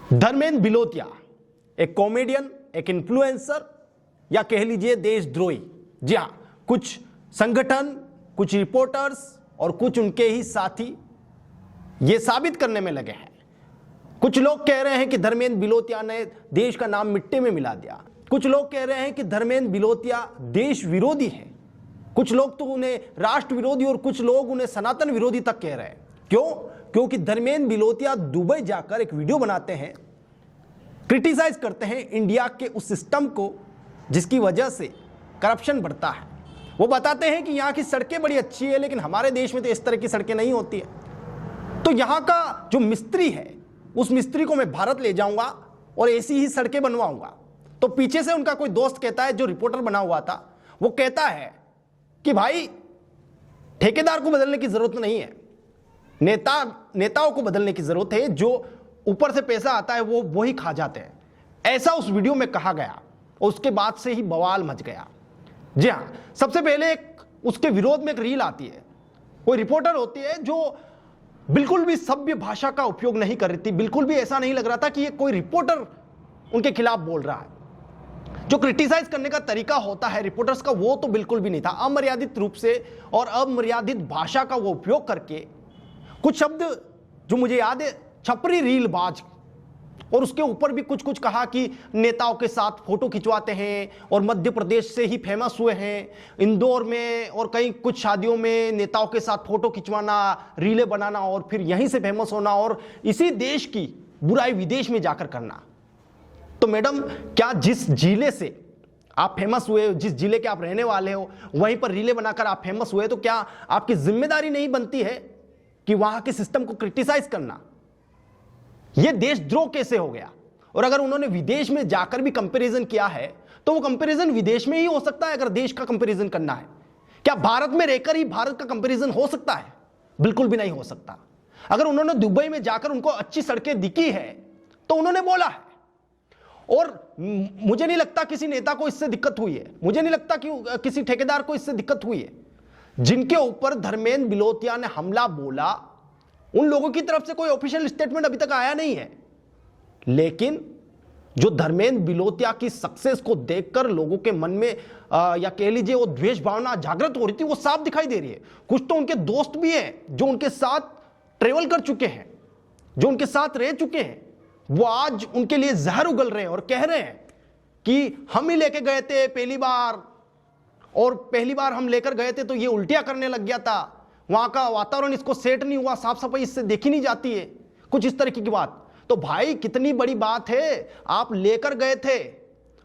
धर्मेंद्र बिलोतिया एक कॉमेडियन, एक इन्फ्लुएंसर या कह लीजिए देशद्रोही। जी हां, कुछ संगठन, कुछ रिपोर्टर्स और कुछ उनके ही साथी ये साबित करने में लगे हैं। कुछ लोग कह रहे हैं कि धर्मेंद्र बिलोतिया ने देश का नाम मिट्टी में मिला दिया। कुछ लोग कह रहे हैं कि धर्मेंद्र बिलोतिया देश विरोधी है। कुछ लोग तो उन्हें राष्ट्र विरोधी और कुछ लोग उन्हें सनातन विरोधी तक कह रहे हैं। क्यों? क्योंकि धर्मेंद्र बिलोतिया दुबई जाकर एक वीडियो बनाते हैं, क्रिटिसाइज करते हैं इंडिया के उस सिस्टम को जिसकी वजह से करप्शन बढ़ता है। वो बताते हैं कि यहाँ की सड़कें बड़ी अच्छी है, लेकिन हमारे देश में तो इस तरह की सड़कें नहीं होती है। तो यहाँ का जो मिस्त्री है, उस मिस्त्री को मैं भारत ले जाऊंगा और ऐसी ही सड़कें बनवाऊंगा। तो पीछे से उनका कोई दोस्त कहता है, जो रिपोर्टर बना हुआ था, वो कहता है कि भाई ठेकेदार को बदलने की जरूरत नहीं है, नेताओं को बदलने की जरूरत है। जो ऊपर से पैसा आता है वो ही खा जाते हैं। ऐसा उस वीडियो में कहा गया और उसके बाद से ही बवाल मच गया। जी हाँ, सबसे पहले उसके विरोध में एक रील आती है। कोई रिपोर्टर होती है जो बिल्कुल भी सभ्य भाषा का उपयोग नहीं कर रही थी। बिल्कुल भी ऐसा नहीं लग रहा था कि ये कोई रिपोर्टर उनके खिलाफ बोल रहा है। जो क्रिटिसाइज करने का तरीका होता है रिपोर्टर्स का, वो तो बिल्कुल भी नहीं था। अमर्यादित रूप से और अमर्यादित भाषा का वो उपयोग करके कुछ शब्द जो मुझे याद है, छपरी रीलबाज, और उसके ऊपर भी कुछ कुछ कहा कि नेताओं के साथ फोटो खिंचवाते हैं और मध्य प्रदेश से ही फेमस हुए हैं। इंदौर में और कई कुछ शादियों में नेताओं के साथ फोटो खिंचवाना, रीलें बनाना और फिर यहीं से फेमस होना और इसी देश की बुराई विदेश में जाकर करना। तो मैडम, क्या जिस जिले से आप फेमस हुए, जिस जिले के आप रहने वाले हो, वहीं पर रीलें बनाकर आप फेमस हुए, तो क्या आपकी जिम्मेदारी नहीं बनती है कि वहां के सिस्टम को क्रिटिसाइज करना? यह देशद्रोह कैसे हो गया? और अगर उन्होंने विदेश में जाकर भी कंपैरिजन किया है, तो वो कंपैरिजन विदेश में ही हो सकता है। अगर देश का कंपैरिजन करना है, क्या भारत में रहकर ही भारत का कंपैरिजन हो सकता है? बिल्कुल भी नहीं हो सकता। अगर उन्होंने दुबई में जाकर उनको अच्छी सड़कें दिखी है तो उन्होंने बोला है, और मुझे नहीं लगता किसी नेता को इससे दिक्कत हुई है। मुझे नहीं लगता कि किसी ठेकेदार को इससे दिक्कत हुई है। जिनके ऊपर धर्मेंद्र बिलोतिया ने हमला बोला, उन लोगों की तरफ से कोई ऑफिशियल स्टेटमेंट अभी तक आया नहीं है। लेकिन जो धर्मेंद्र बिलोतिया की सक्सेस को देखकर लोगों के मन में या कह लीजिए वो द्वेष भावना जागृत हो रही थी, वो साफ दिखाई दे रही है। कुछ तो उनके दोस्त भी हैं जो उनके साथ ट्रेवल कर चुके हैं, जो उनके साथ रह चुके हैं, वो आज उनके लिए जहर उगल रहे हैं और कह रहे हैं कि हम ही लेके गए थे पहली बार, और पहली बार हम लेकर गए थे तो ये उल्टियां करने लग गया था, वहां का वातावरण इसको सेट नहीं हुआ, साफ सफाई इससे देखी नहीं जाती है, कुछ इस तरीके की बात। तो भाई कितनी बड़ी बात है, आप लेकर गए थे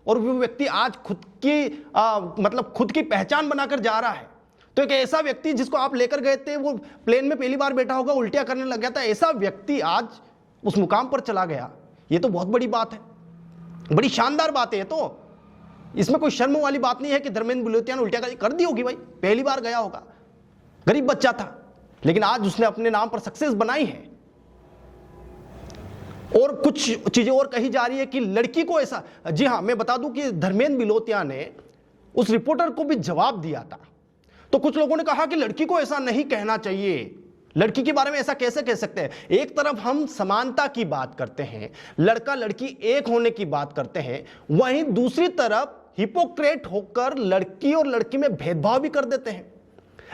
और वो व्यक्ति आज खुद की पहचान बनाकर जा रहा है। तो एक ऐसा व्यक्ति जिसको आप लेकर गए थे, वो प्लेन में पहली बार बैठा होगा, उल्टियां करने लग गया था, ऐसा व्यक्ति आज उस मुकाम पर चला गया। ये तो बहुत बड़ी बात है, बड़ी शानदार बात है। तो इसमें कोई शर्म वाली बात नहीं है कि धर्मेंद्र बिलोतिया ने उल्टियां कर दी होगी। भाई पहली बार गया होगा, गरीब बच्चा था, लेकिन आज उसने अपने नाम पर सक्सेस बनाई है। और कुछ चीजें और कही जा रही है कि लड़की को ऐसा, जी हां, मैं बता दूं कि धर्मेंद्र बिलोतिया ने उस रिपोर्टर को भी जवाब दिया था। तो कुछ लोगों ने कहा कि लड़की को ऐसा नहीं कहना चाहिए, लड़की के बारे में ऐसा कैसे कह सकते हैं? एक तरफ हम समानता की बात करते हैं, लड़का लड़की एक होने की बात करते हैं, वहीं दूसरी तरफ हिपोक्रेट होकर लड़की और लड़की में भेदभाव भी कर देते हैं।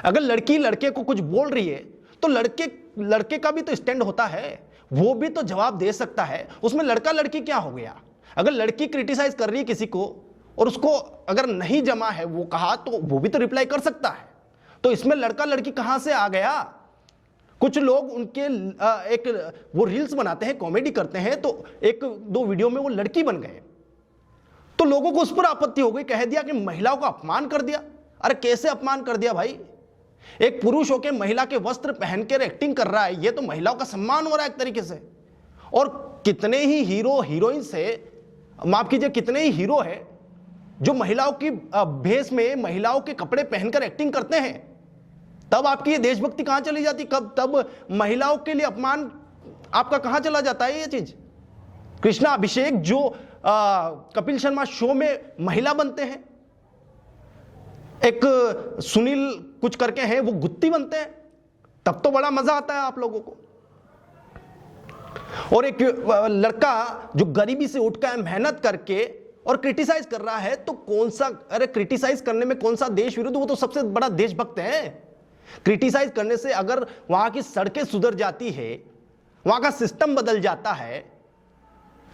अगर लड़की लड़के को कुछ बोल रही है तो लड़के का भी तो स्टैंड होता है, वो भी तो जवाब दे सकता है। उसमें लड़का लड़की क्या हो गया? अगर लड़की क्रिटिसाइज कर रही है किसी को और उसको अगर नहीं जमा है वो कहा, तो वो भी तो रिप्लाई कर सकता है। तो इसमें लड़का लड़की कहां से आ गया? कुछ लोग उनके वो रील्स बनाते हैं, कॉमेडी करते हैं, तो एक दो वीडियो में वो लड़की बन गए, तो लोगों को उस पर आपत्ति हो गई, कह दिया कि महिलाओं का अपमान कर दिया। अरे कैसे अपमान कर दिया भाई? एक पुरुष होकर महिला के वस्त्र पहनकर एक्टिंग कर रहा है, ये तो महिलाओं का सम्मान हो रहा है एक तरीके से। और कितने ही हीरो हीरोइन से, माफ कीजिए, कितने ही हीरो है जो महिलाओं की भेष में महिलाओं के कपड़े पहनकर एक्टिंग करते हैं। तब आपकी ये देशभक्ति कहां चली जाती? तब महिलाओं के लिए अपमान आपका कहां चला जाता है? ये चीज कृष्णा अभिषेक जो कपिल शर्मा शो में महिला बनते हैं, एक सुनील कुछ करके हैं वो गुत्ती बनते हैं, तब तो बड़ा मजा आता है आप लोगों को। और एक लड़का जो गरीबी से उठकर मेहनत करके और क्रिटिसाइज कर रहा है, तो कौन सा, अरे क्रिटिसाइज करने में कौन सा देश विरोधी, वो तो सबसे बड़ा देशभक्त है। क्रिटिसाइज करने से अगर वहां की सड़कें सुधर जाती है, वहां का सिस्टम बदल जाता है,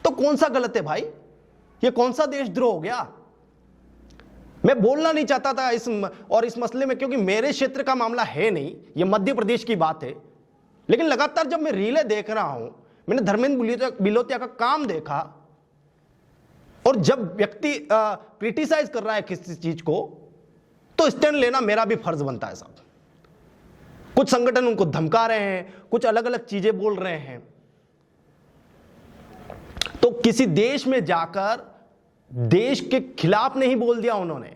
तो कौन सा गलत है भाई? ये कौन सा देशद्रोह हो गया? मैं बोलना नहीं चाहता था इस मसले में, क्योंकि मेरे क्षेत्र का मामला है नहीं, ये मध्य प्रदेश की बात है। लेकिन लगातार जब मैं रीलें देख रहा हूं, मैंने धर्मेंद्र बिलोतिया का काम देखा, और जब व्यक्ति क्रिटिसाइज कर रहा है किसी चीज को, तो स्टैंड लेना मेरा भी फर्ज बनता है साहब। कुछ संगठन उनको धमका रहे हैं, कुछ अलग अलग चीजें बोल रहे हैं, तो किसी देश में जाकर देश के खिलाफ नहीं बोल दिया उन्होंने,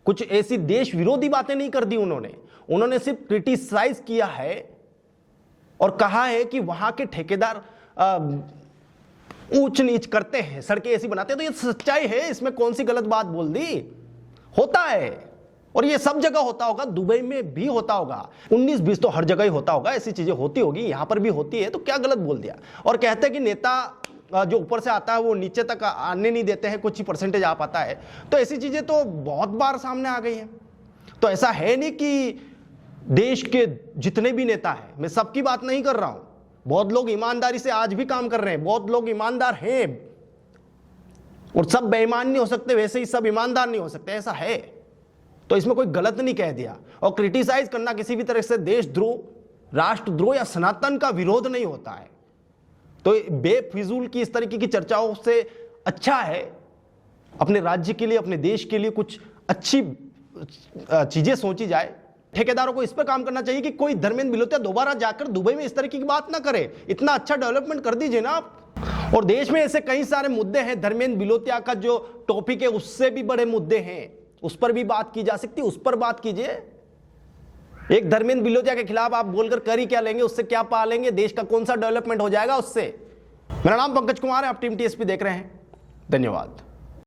कुछ ऐसी देश विरोधी बातें नहीं कर दी उन्होंने सिर्फ क्रिटिसाइज किया है और कहा है कि वहां के ठेकेदार ऊंच नीच करते हैं, सड़कें ऐसी बनाते हैं। तो ये सच्चाई है, इसमें कौन सी गलत बात बोल दी? होता है, और ये सब जगह होता होगा, दुबई में भी होता होगा, 19-20 तो हर जगह ही होता होगा, ऐसी चीजें होती होगी, यहां पर भी होती है, तो क्या गलत बोल दिया? और कहते हैं कि नेता जो ऊपर से आता है वो नीचे तक आने नहीं देते हैं, कुछ ही परसेंटेज आ पाता है। तो ऐसी चीजें तो बहुत बार सामने आ गई हैं। तो ऐसा है नहीं कि देश के जितने भी नेता हैं, मैं सबकी बात नहीं कर रहा हूं, बहुत लोग ईमानदारी से आज भी काम कर रहे हैं, बहुत लोग ईमानदार हैं, और सब बेईमान नहीं हो सकते, वैसे ही सब ईमानदार नहीं हो सकते, ऐसा है। तो इसमें कोई गलत नहीं कह दिया। और क्रिटिसाइज करना किसी भी तरह से देशद्रोह, राष्ट्रद्रोह या सनातन का विरोध नहीं होता है। तो बेफिजूल की इस तरीके की चर्चाओं से अच्छा है अपने राज्य के लिए, अपने देश के लिए कुछ अच्छी चीजें सोची जाए। ठेकेदारों को इस पर काम करना चाहिए कि कोई धर्मेंद्र बिलोतिया दोबारा जाकर दुबई में इस तरीके की बात ना करे। इतना अच्छा डेवलपमेंट कर दीजिए ना आप। और देश में ऐसे कई सारे मुद्दे हैं, धर्मेंद्र बिलोतिया का जो टॉपिक है उससे भी बड़े मुद्दे हैं, उस पर भी बात की जा सकती है, उस पर बात कीजिए। एक धर्मेंद्र बिलोतिया के खिलाफ आप बोलकर कर ही क्या लेंगे? उससे क्या पा लेंगे? देश का कौन सा डेवलपमेंट हो जाएगा उससे? मेरा नाम पंकज कुमार है, आप टीम टीएसपी देख रहे हैं। धन्यवाद।